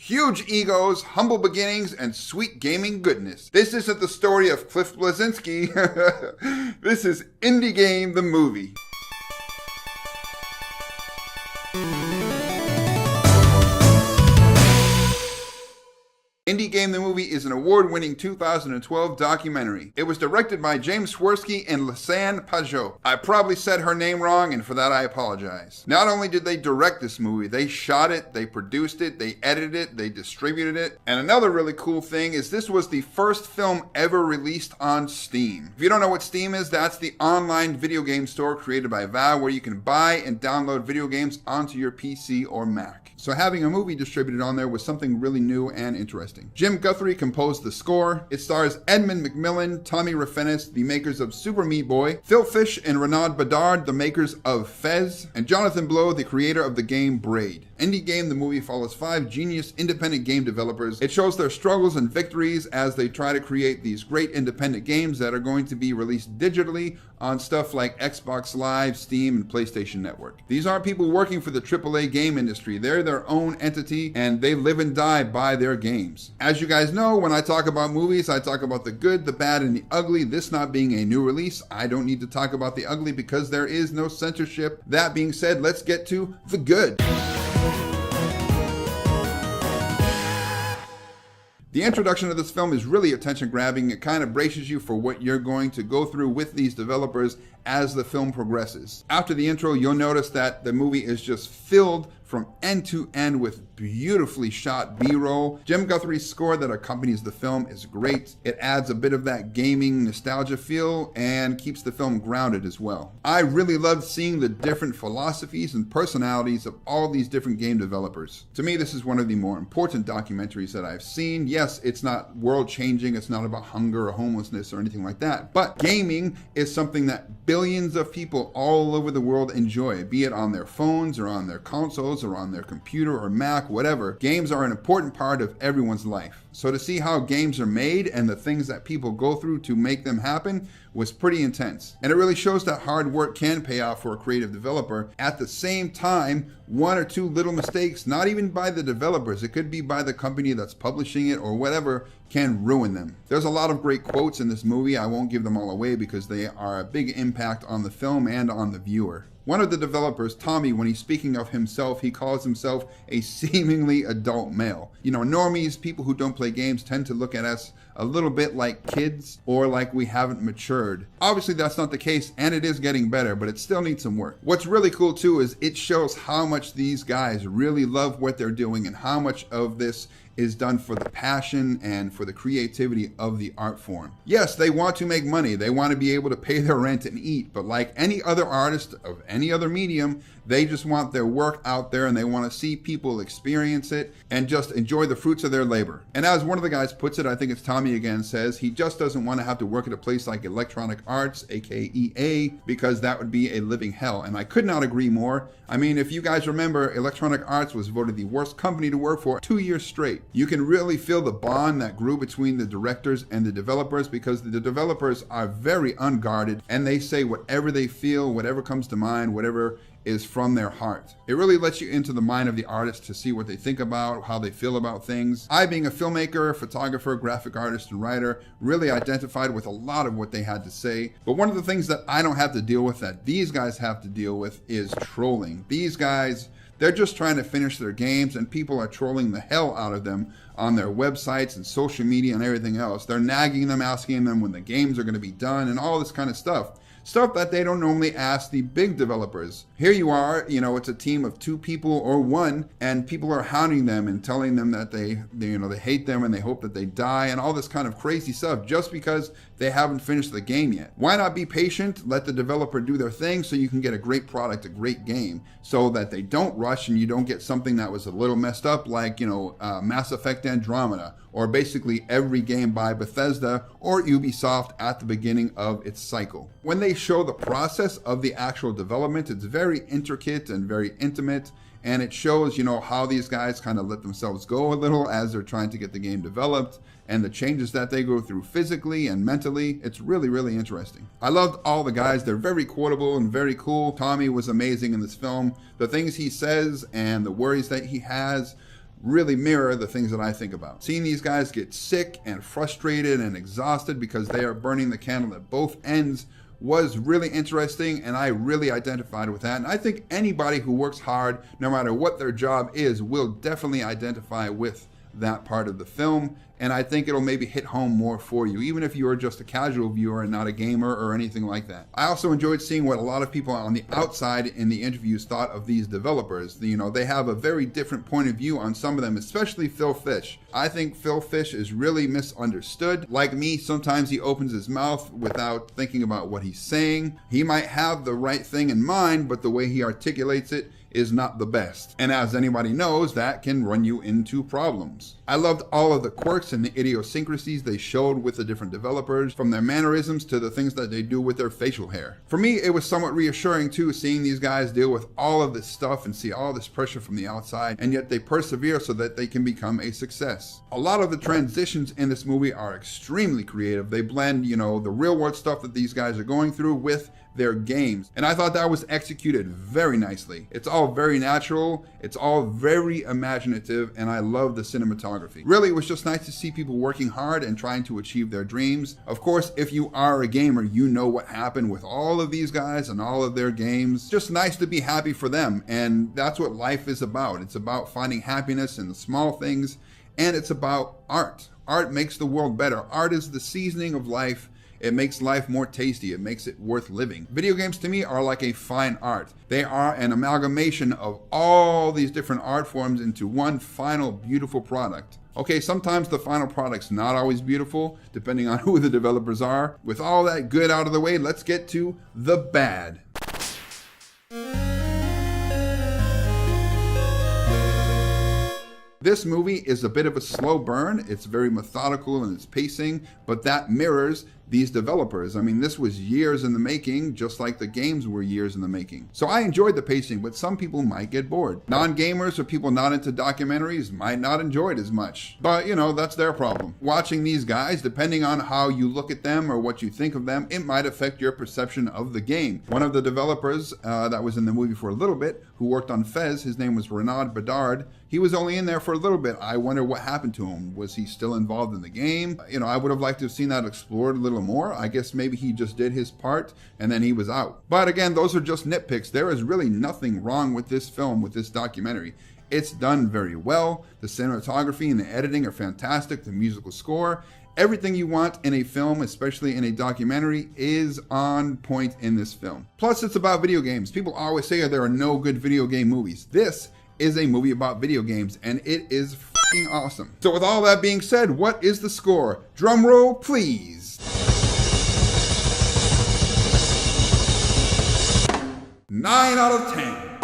Huge egos, humble beginnings, and sweet gaming goodness. This isn't the story of Cliff Bleszinski. This is Indie Game the Movie. Indie Game the Movie is an award-winning 2012 documentary. It was directed by James Swirsky and Lisanne Pajot. I probably said her name wrong, and for that I apologize. Not only did they direct this movie, they shot it, they produced it, they edited it, they distributed it. And another really cool thing is this was the first film ever released on Steam. If you don't know what Steam is, that's the online video game store created by Valve where you can buy and download video games onto your PC or Mac. So having a movie distributed on there was something really new and interesting. Jim Guthrie composed the score. It stars Edmund McMillan, Tommy Refenis, the makers of Super Meat Boy, Phil Fish and Renaud Bedard, the makers of Fez, and Jonathan Blow, the creator of the game Braid. Indie Game the Movie follows 5 genius independent game developers. It shows their struggles and victories as they try to create these great independent games that are going to be released digitally on stuff like Xbox Live, Steam, and PlayStation Network. These aren't people working for the AAA game industry. They're their own entity, and they live and die by their games. As you guys know, when I talk about movies, I talk about the good, the bad, and the ugly. This not being a new release, I don't need to talk about the ugly because there is no censorship. That being said, let's get to the good. The introduction of this film is really attention-grabbing. It kind of braces you for what you're going to go through with these developers as the film progresses. After the intro, you'll notice that the movie is just filled from end to end with beautifully shot B-roll. Jim Guthrie's score that accompanies the film is great. It adds a bit of that gaming nostalgia feel and keeps the film grounded as well. I really loved seeing the different philosophies and personalities of all these different game developers. To me, this is one of the more important documentaries that I've seen. Yes, it's not world-changing, it's not about hunger or homelessness or anything like that, but gaming is something that billions of people all over the world enjoy, be it on their phones or on their consoles or on their computer or Mac, whatever. Games are an important part of everyone's life. So to see how games are made and the things that people go through to make them happen was pretty intense. And it really shows that hard work can pay off for a creative developer. At the same time, 1 or 2 little mistakes, not even by the developers, it could be by the company that's publishing it or whatever, can ruin them. There's a lot of great quotes in this movie. I won't give them all away because they are a big impact on the film and on the viewer. One of the developers, Tommy, when he's speaking of himself, he calls himself a seemingly adult male. You know, normies, people who don't play games, tend to look at us a little bit like kids or like we haven't matured. Obviously, that's not the case, and it is getting better, but it still needs some work. What's really cool, too, is it shows how much these guys really love what they're doing and how much of this is done for the passion and for the creativity of the art form. Yes, they want to make money. They want to be able to pay their rent and eat. But like any other artist of any other medium, they just want their work out there and they want to see people experience it and just enjoy the fruits of their labor. And as one of the guys puts it, I think it's Tommy again, says he just doesn't want to have to work at a place like Electronic Arts, aka EA, because that would be a living hell. And I could not agree more. I mean, if you guys remember, Electronic Arts was voted the worst company to work for 2 years straight. You can really feel the bond that grew between the directors and the developers because the developers are very unguarded and they say whatever they feel, whatever comes to mind, whatever is from their heart. It really lets you into the mind of the artist to see what they think about, how they feel about things. I, being a filmmaker, photographer, graphic artist, and writer, really identified with a lot of what they had to say. But one of the things that I don't have to deal with that these guys have to deal with is trolling. These guys, they're just trying to finish their games and people are trolling the hell out of them on their websites and social media and everything else. They're nagging them, asking them when the games are going to be done and all this kind of stuff. Stuff that they don't normally ask the big developers. Here you are, you know, it's a team of 2 people or 1, and people are hounding them and telling them that they hate them and they hope that they die and all this kind of crazy stuff just because they haven't finished the game yet. Why not be patient, let the developer do their thing so you can get a great product, a great game, so that they don't rush and you don't get something that was a little messed up like, Mass Effect Andromeda, or basically every game by Bethesda or Ubisoft at the beginning of its cycle. When they show the process of the actual development, it's very intricate and very intimate, and it shows, how these guys kind of let themselves go a little as they're trying to get the game developed, and the changes that they go through physically and mentally. It's really, really interesting. I loved all the guys. They're very quotable and very cool. Tommy was amazing in this film. The things he says and the worries that he has, really mirror the things that I think about. Seeing these guys get sick and frustrated and exhausted because they are burning the candle at both ends was really interesting, and I really identified with that. And I think anybody who works hard, no matter what their job is, will definitely identify with that part of the film, and I think it'll maybe hit home more for you, even if you are just a casual viewer and not a gamer or anything like that. I also enjoyed seeing what a lot of people on the outside in the interviews thought of these developers. You know, they have a very different point of view on some of them, especially Phil Fish. I think Phil Fish is really misunderstood. Like me, sometimes he opens his mouth without thinking about what he's saying. He might have the right thing in mind, but the way he articulates it is not the best. And as anybody knows, that can run you into problems. I loved all of the quirks and the idiosyncrasies they showed with the different developers, from their mannerisms to the things that they do with their facial hair. For me, it was somewhat reassuring too, seeing these guys deal with all of this stuff and see all this pressure from the outside, and yet they persevere so that they can become a success. A lot of the transitions in this movie are extremely creative. They blend, you know, the real world stuff that these guys are going through with their games. And I thought that was executed very nicely. It's all very natural, it's all very imaginative, and I love the cinematography. Really, it was just nice to see people working hard and trying to achieve their dreams. Of course, if you are a gamer, you know what happened with all of these guys and all of their games. Just nice to be happy for them, and that's what life is about. It's about finding happiness in the small things, and it's about art. Art makes the world better. Art is the seasoning of life. It makes life more tasty. It makes it worth living. Video games to me are like a fine art. They are an amalgamation of all these different art forms into one final beautiful product. Okay, sometimes the final product's not always beautiful, depending on who the developers are. With all that good out of the way, let's get to the bad. This movie is a bit of a slow burn. It's very methodical in its pacing, but that mirrors these developers. I mean, this was years in the making, just like the games were years in the making. So I enjoyed the pacing, but some people might get bored. Non-gamers or people not into documentaries might not enjoy it as much. But, you know, that's their problem. Watching these guys, depending on how you look at them or what you think of them, it might affect your perception of the game. One of the developers that was in the movie for a little bit, who worked on Fez, his name was Renaud Bedard. He was only in there for a little bit. I wonder what happened to him. Was he still involved in the game? You know, I would have liked to have seen that explored a little more. I guess maybe he just did his part and then he was out. But again, those are just nitpicks. There is really nothing wrong with this film, with this documentary. It's done very well. The cinematography and the editing are fantastic. The musical score, everything you want in a film, especially in a documentary, is on point in this film. Plus, it's about video games. People always say there are no good video game movies. This is a movie about video games, and it is f***ing awesome. So with all that being said, what is the score? Drum roll, please. 9 out of 10.